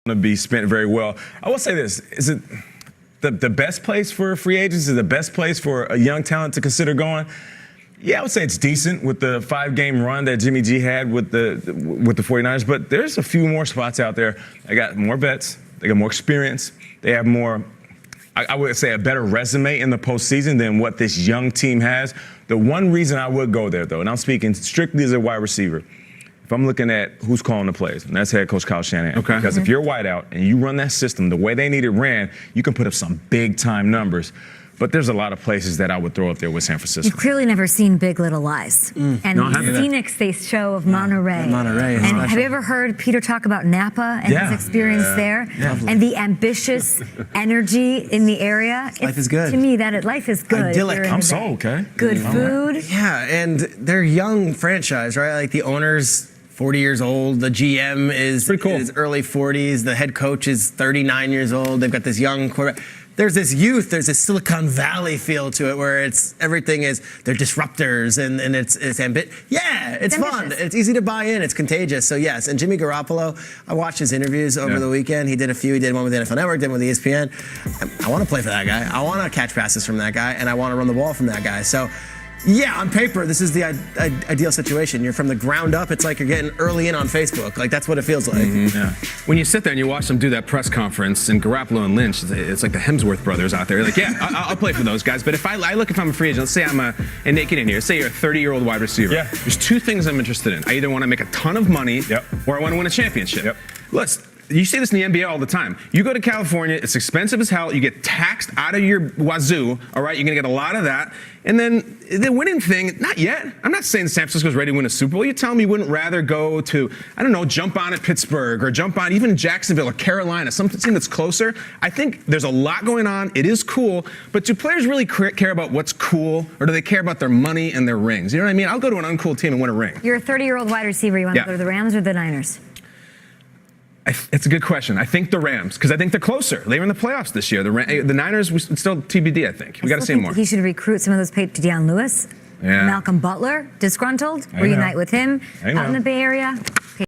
to be spent very well. I will say this: is it the best place for free agents? Is the best place for a young talent to consider going? Yeah, I would say it's decent with the 5-game run that Jimmy G had with the 49ers, but there's a few more spots out there. They got more vets, they got more experience, they have more, I would say, a better resume in the postseason than what this young team has. The one reason I would go there, though, and I'm speaking strictly as a wide receiver, if I'm looking at who's calling the plays, and that's head coach Kyle Shanahan. Okay. Because if you're white out and you run that system the way they need it ran, you can put up some big-time numbers. But there's a lot of places that I would throw up there with San Francisco. You've clearly never seen Big Little Lies. And Phoenix, they show of Monterey. Monterey. And have you ever heard Peter talk about Napa and his experience there? And the ambitious energy in the area? Life is good. To me, life is good. Idyllic. I'm sold, okay? Good food. Yeah, and they're young franchise, right? Like the owner's 40 years old. The GM is pretty cool. Is early 40s. The head coach is 39 years old. They've got this young quarterback. There's this youth, there's this Silicon Valley feel to it where they're disruptors and it's yeah, it's fun. It's easy to buy in, it's contagious. So yes, and Jimmy Garoppolo, I watched his interviews over the weekend. He did a few, he did one with the NFL Network, did one with ESPN. I want to play for that guy. I want to catch passes from that guy and I want to run the ball from that guy. So yeah, on paper, this is the ideal situation. You're from the ground up. It's like you're getting early in on Facebook. Like, that's what it feels like. Yeah. When you sit there and you watch them do that press conference, and Garoppolo and Lynch, it's like the Hemsworth brothers out there. You're like, yeah, I'll play for those guys. But if I'm a free agent, let's say and naked in here, say you're a 30-year-old wide receiver. Yeah. There's two things I'm interested in. I either want to make a ton of money or I want to win a championship. You see this in the NBA all the time. You go to California, it's expensive as hell. You get taxed out of your wazoo, all right? You're going to get a lot of that. And then the winning thing, not yet. I'm not saying San Francisco's ready to win a Super Bowl. You tell me you wouldn't rather go to, I don't know, jump on at Pittsburgh or jump on even Jacksonville or Carolina, something that's closer. I think there's a lot going on. It is cool. But do players really care about what's cool, or do they care about their money and their rings? You know what I mean? I'll go to an uncool team and win a ring. You're a 30-year-old wide receiver. You want to go to the Rams or the Niners? It's a good question. I think the Rams, because I think they're closer. They were in the playoffs this year. The Niners, it's still TBD, I think. We got to see more. He should recruit some of those to Deion Lewis, Malcolm Butler, disgruntled, reunite with him out in the Bay Area.